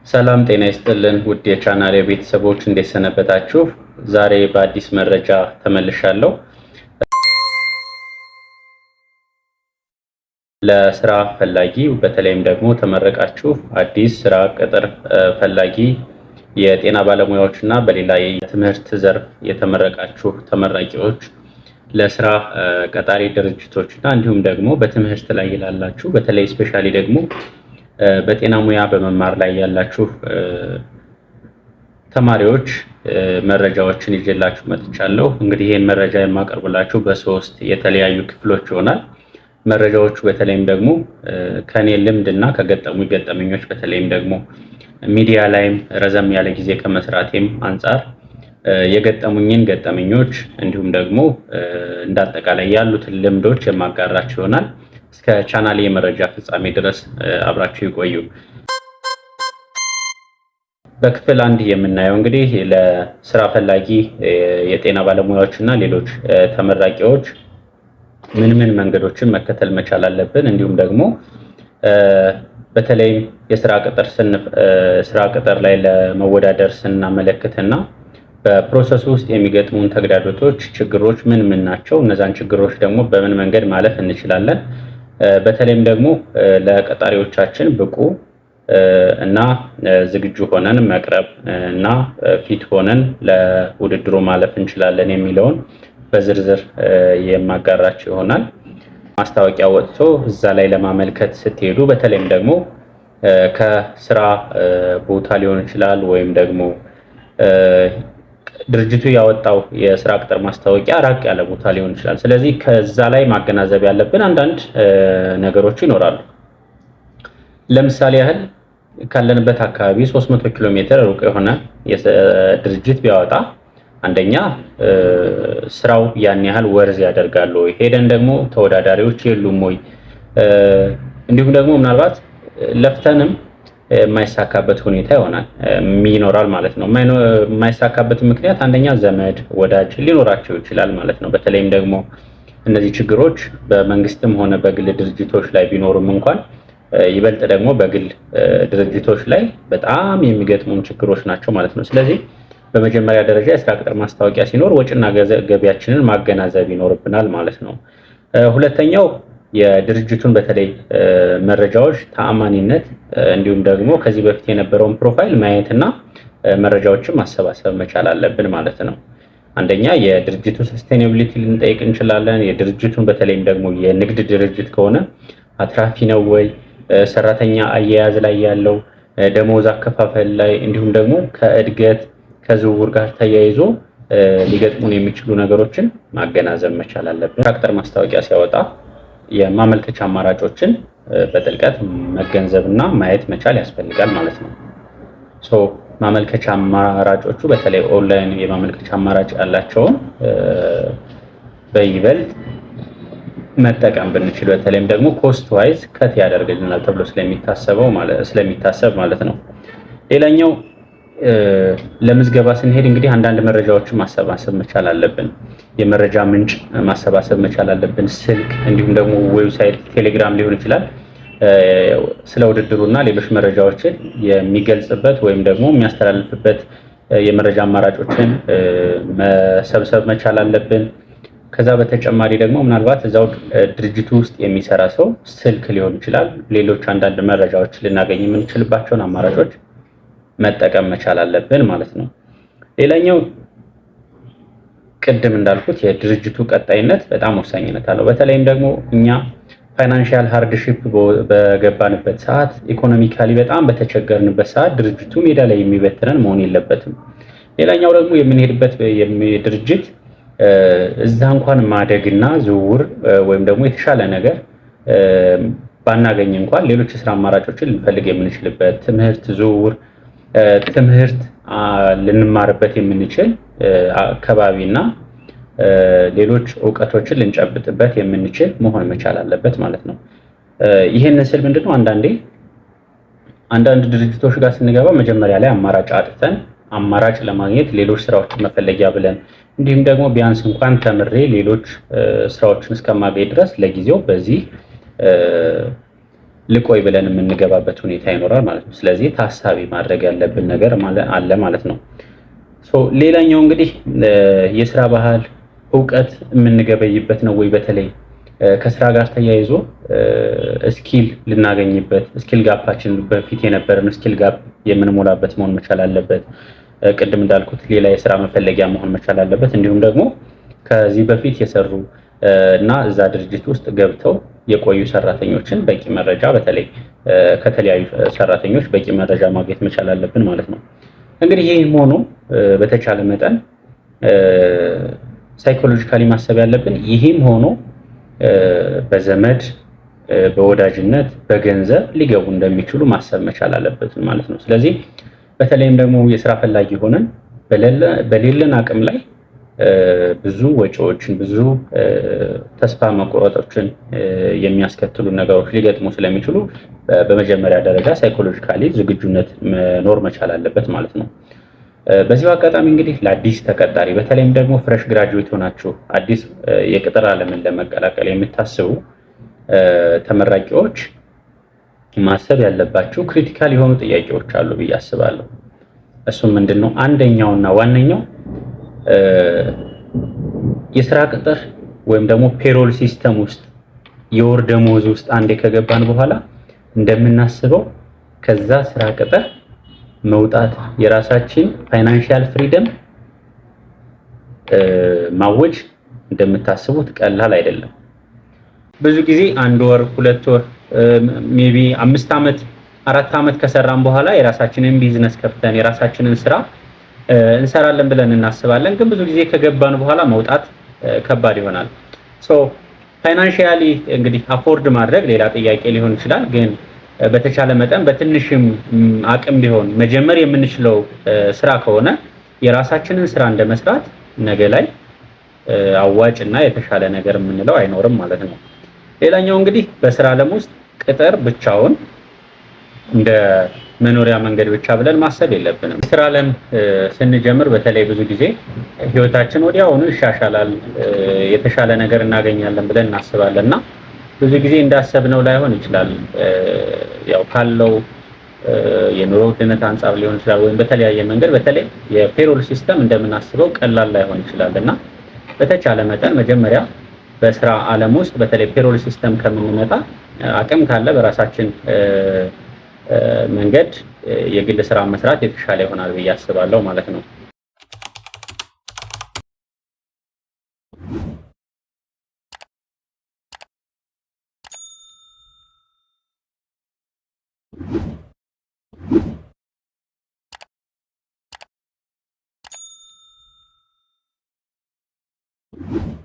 ሰላም ጤና ይስጥልን ውድ የቻናሌ ቤተሰቦች እንዴት ሰነበታችሁ? ዛሬ በአዲስ መረጃ ተመልሻለሁ። ለስራ ፈላጊ በተለይም ደግሞ ተመረቃችሁ አዲስ ስራ ቅጥር ፈላጊ የጤና ባለሙያዎች እና በሌላ የትምህርት ዘርፍ የተመረቃችሁ ተመራቂዎች ለስራ ቀጣሪ ድርጅቶች እና እንዲሁም ደግሞ በትምህርት ላይ ያላችሁ በተለይ ስፔሻሊ ደግሞ በጤና ሙያ በመማር ላይ ያላችሁ ተማሪዎች መረጃዎችን ይዤላችሁ መጥቻለሁ። እንግዲህ ይሄን መረጃ የማቀርብላችሁ በሶስት የተለያዩ ክፍሎች ይሆናል። መረጃዎቹ በተለይም ደግሞ ከኔ ልምድና ከገጠሙ ገጠመኞች በተለይም ደግሞ ሚዲያ ላይም ረዘም ያለ ጊዜ ከመስራቴም አንጻር የገጠሙኝን ገጠመኞች እንዲሁም ደግሞ እንዳጠቃላይ ያሉትን ልምዶች የማጋራችሁ ይሆናል። እስከ ቻናሌ የመረጃ ፍጻሜ ድረስ አብራችሁ ይቆዩ። በክፍል አንድ የምናየው እንግዲህ ለስራ ፈላጊ የጤና ባለሙያዎች እና ሌሎች ተመራቂዎች ምን ምን መንገዶችን መከተል መቻል አለብን፣ እንዲሁም ደግሞ በተለይም ስራ ቅጥር ላይ ለመወዳደር ስናመለክትና በፕሮሰሱ ውስጥ የሚገጥሙን ተግዳሮቶች፣ ችግሮች ምን ምን ናቸው፣ እነዛን ችግሮች ደግሞ በምን መንገድ ማለፍ እንችላለን፣ በተለይም ደግሞ ለቀጣሪዎቻችን ብቁ እና ዝግጁ ሆነን መቅረብ እና ፊት ሆነን ለውድድሩ ማለፍ እንችላለን የሚለውን በዝርዝር የማጋራችሁ ይሆናል። ማስታወቂያ ወጥቶ እዛ ላይ ለማመልከት ስትሄዱ በተለይም ደግሞ ከስራ ቦታ ሊሆን ይችላል ወይም ደግሞ ድርጅቱ ያወጣው የስራ ቅጥር ማስታወቂያ ራቅ ያለ ቦታ ሊሆን ይችላል። ስለዚህ ከዛ ላይ ማገናዘብ ያለብን አንዳንድ ነገሮች ይኖራሉ። ለምሳሌ ያህል ካለንበት አካባቢ 300 ኪሎ ሜትር ሩቅ የሆነ ድርጅት ቢያወጣ አንደኛ ስራው ያን ያህል ወርዝ ያደርጋል ወይ፣ ሄደን ደግሞ ተወዳዳሪዎች የሉም ወይ፣ እንዲሁም ደግሞ ምናልባት ለፍተንም የማይሳካበት ሁኔታ ይኖራል ማለት ነው። የማይሳካበት ምክንያት አንደኛ ዘመድ ወዳጅ ሊኖራቸው ይችላል ማለት ነው። በተለይም ደግሞ እነዚህ ችግሮች በመንግስትም ሆነ በግል ድርጅቶች ላይ ቢኖሩም እንኳን ይበልጥ ደግሞ በግል ድርጅቶች ላይ በጣም የሚገጥሙን ችግሮች ናቸው ማለት ነው። ስለዚህ በመጀመሪያ ደረጃ የስራ ቅጥር ማስታወቂያ ሲኖር ወጪና ገቢያችንን ማገናዘብ ይኖርብናል ማለት ነው። ሁለተኛው የድርጅቱን በተለይ መረጃዎች ተአማኒነት እንዲሁም ደግሞ ከዚህ በፊት የነበረውን ፕሮፋይል ማየትና መረጃዎችን ማሰባሰብ መቻል አለብን ማለት ነው። አንደኛ የድርጅቱ ሰስቴናቢሊቲ ልንጠይቅ እንችላለን። የድርጅቱን በተለይም ደግሞ የንግድ ድርጅት ከሆነ አትራፊ ነው ወይ፣ ሰራተኛ አያያዝ ላይ ያለው ደሞዝ አከፋፈል ላይ እንዲሁም ደግሞ ከእድገት ከዝውውር ጋር ተያይዞ ሊገጥሙን የሚችሉ ነገሮችን ማገናዘብ መቻል አለብን። ስራ ቅጥር ማስታወቂያ ሲያወጣ የማመልከቻ አማራጮችን በጥልቀት መገንዘብና ማየት መቻል ያስፈልጋል ማለት ነው። ማመልከቻ አማራጮቹ በተለይ ኦንላይን የማመልከቻ አማራጭ ያላቸውን በይበልጥ መጠቀም ብንችል በተለይም ደግሞ ኮስት ዋይዝ ከት ያደርግልናል ተብሎ ስለሚታሰብ ማለት ነው። ሌላኛው ለምዝገባ ስንሄድ እንግዲህ አንዳንድ መረጃዎችን ማሰባሰብ መቻል አለብን። የመረጃ ምንጭ ማሰባሰብ መቻል አለብን። ስልክ፣ እንዲሁም ደግሞ ዌብሳይት፣ ቴሌግራም ሊሆን ይችላል። ስለ ውድድሩና ሌሎች መረጃዎችን የሚገልጽበት ወይም ደግሞ የሚያስተላልፍበት የመረጃ አማራጮችን መሰብሰብ መቻል አለብን። ከዛ በተጨማሪ ደግሞ ምናልባት እዛው ድርጅቱ ውስጥ የሚሰራ ሰው ስልክ ሊሆን ይችላል። ሌሎች አንዳንድ መረጃዎች ልናገኝ የምንችልባቸውን አማራጮች መጠቀም መቻል አለብን ማለት ነው። ሌላኛው ቅድም እንዳልኩት የድርጅቱ ቀጣይነት በጣም ወሳኝነት አለው። በተለይም ደግሞ እኛ ፋይናንሻል ሃርድሺፕ በገባንበት ሰዓት፣ ኢኮኖሚካሊ በጣም በተቸገርንበት ሰዓት ድርጅቱ ሜዳ ላይ የሚበትነን መሆን የለበትም። ሌላኛው ደግሞ የምንሄድበት ድርጅት እዛ እንኳን ማደግና ዝውውር ወይም ደግሞ የተሻለ ነገር ባናገኝ እንኳን ሌሎች የስራ አማራጮችን ልንፈልግ የምንችልበት ትምህርት ልንማርበት የምንችል አካባቢና ሌሎች እውቀቶችን ልንጨብጥበት የምንችል መሆን መቻል አለበት ማለት ነው። ይሄንን ስል ምንድነው አንዳንድ ድርጅቶች ጋር ስንገባ መጀመሪያ ላይ አማራጭ አጥተን አማራጭ ለማግኘት ሌሎች ስራዎችን መፈለጊያ ብለን እንዲሁም ደግሞ ቢያንስ እንኳን ተምሬ ሌሎች ስራዎችን እስከማገኝ ድረስ ለጊዜው በዚህ ልቆይ ብለን የምንገባበት ሁኔታ ይኖራል ማለት ነው። ስለዚህ ታሳቢ ማድረግ ያለብን ነገር አለ ማለት ነው። ሌላኛው እንግዲህ የስራ ባህል እውቀት የምንገበይበት ነው ወይ? በተለይ ከስራ ጋር ተያይዞ ስኪል ልናገኝበት ስኪል ጋፓችን በፊት የነበረን ስኪል ጋፕ የምንሞላበት መሆን መቻል አለበት። ቅድም እንዳልኩት ሌላ የስራ መፈለጊያ መሆን መቻል አለበት። እንዲሁም ደግሞ ከዚህ በፊት የሰሩ እና እዛ ድርጅት ውስጥ ገብተው የቆዩ ሰራተኞችን በቂ መረጃ በተለይ ከተለያዩ ሰራተኞች በቂ መረጃ ማግኘት መቻል አለብን ማለት ነው። እንግዲህ ይህም ሆኖ በተቻለ መጠን ሳይኮሎጂካሊ ማሰብ ያለብን ይህም ሆኖ በዘመድ በወዳጅነት በገንዘብ ሊገቡ እንደሚችሉ ማሰብ መቻል አለበት ማለት ነው። ስለዚህ በተለይም ደግሞ የስራ ፈላጊ ሆነን በሌለን አቅም ላይ ብዙ ወጪዎችን ብዙ ተስፋ መቆረጦችን የሚያስከትሉ ነገሮች ሊገጥሙ ስለሚችሉ በመጀመሪያ ደረጃ ሳይኮሎጂካሊ ዝግጁነት መኖር መቻል አለበት ማለት ነው። በዚሁ አጋጣሚ እንግዲህ ለአዲስ ተቀጣሪ በተለይም ደግሞ ፍሬሽ ግራጁዌት ሆናችሁ አዲስ የቅጥር ዓለምን ለመቀላቀል የምታስቡ ተመራቂዎች ማሰብ ያለባችሁ ክሪቲካል የሆኑ ጥያቄዎች አሉ ብዬ አስባለሁ። እሱም ምንድነው? አንደኛውና ዋነኛው የስራ ቅጥር ወይም ደግሞ ፔሮል ሲስተም ውስጥ የወር ደመወዝ ውስጥ አንዴ ከገባን በኋላ እንደምናስበው ከዛ ስራ ቅጥር መውጣት የራሳችን ፋይናንሻል ፍሪደም ማወጅ እንደምታስቡት ቀላል አይደለም። ብዙ ጊዜ 1 ወር 2 ወር ሜቢ 5 ዓመት 4 ዓመት ከሰራን በኋላ የራሳችንን ቢዝነስ ከፍተን የራሳችንን ስራ እንሰራለን ብለን እናስባለን። ግን ብዙ ጊዜ ከገባን በኋላ መውጣት ከባድ ይሆናል። ፋይናንሻሊ እንግዲህ አፎርድ ማድረግ ሌላ ጥያቄ ሊሆን ይችላል። ግን በተቻለ መጠን በትንሽም አቅም ቢሆን መጀመር የምንችለው ስራ ከሆነ የራሳችንን ስራ እንደመስራት ነገ ላይ አዋጭ እና የተሻለ ነገር የምንለው አይኖርም ማለት ነው። ሌላኛው እንግዲህ በስራ ዓለም ውስጥ ቅጥር ብቻውን እንደ መኖሪያ መንገድ ብቻ ብለን ማሰብ የለብንም። ስራ ዓለም ስንጀምር በተለይ ብዙ ጊዜ ህይወታችን ወዲያውኑ ይሻሻላል፣ የተሻለ ነገር እናገኛለን ብለን እናስባለን እና ብዙ ጊዜ እንዳሰብነው ላይሆን ይችላል። ያው ካለው የኑሮ ውድነት አንጻር ሊሆን ይችላል ወይም በተለያየ መንገድ በተለይ የፔሮል ሲስተም እንደምናስበው ቀላል ላይሆን ይችላል እና በተቻለ መጠን መጀመሪያ በስራ ዓለም ውስጥ በተለይ ፔሮል ሲስተም ከምንመጣ አቅም ካለ በራሳችን መንገድ የግል ስራ መስራት የተሻለ ይሆናል ብዬ አስባለሁ ማለት ነው። you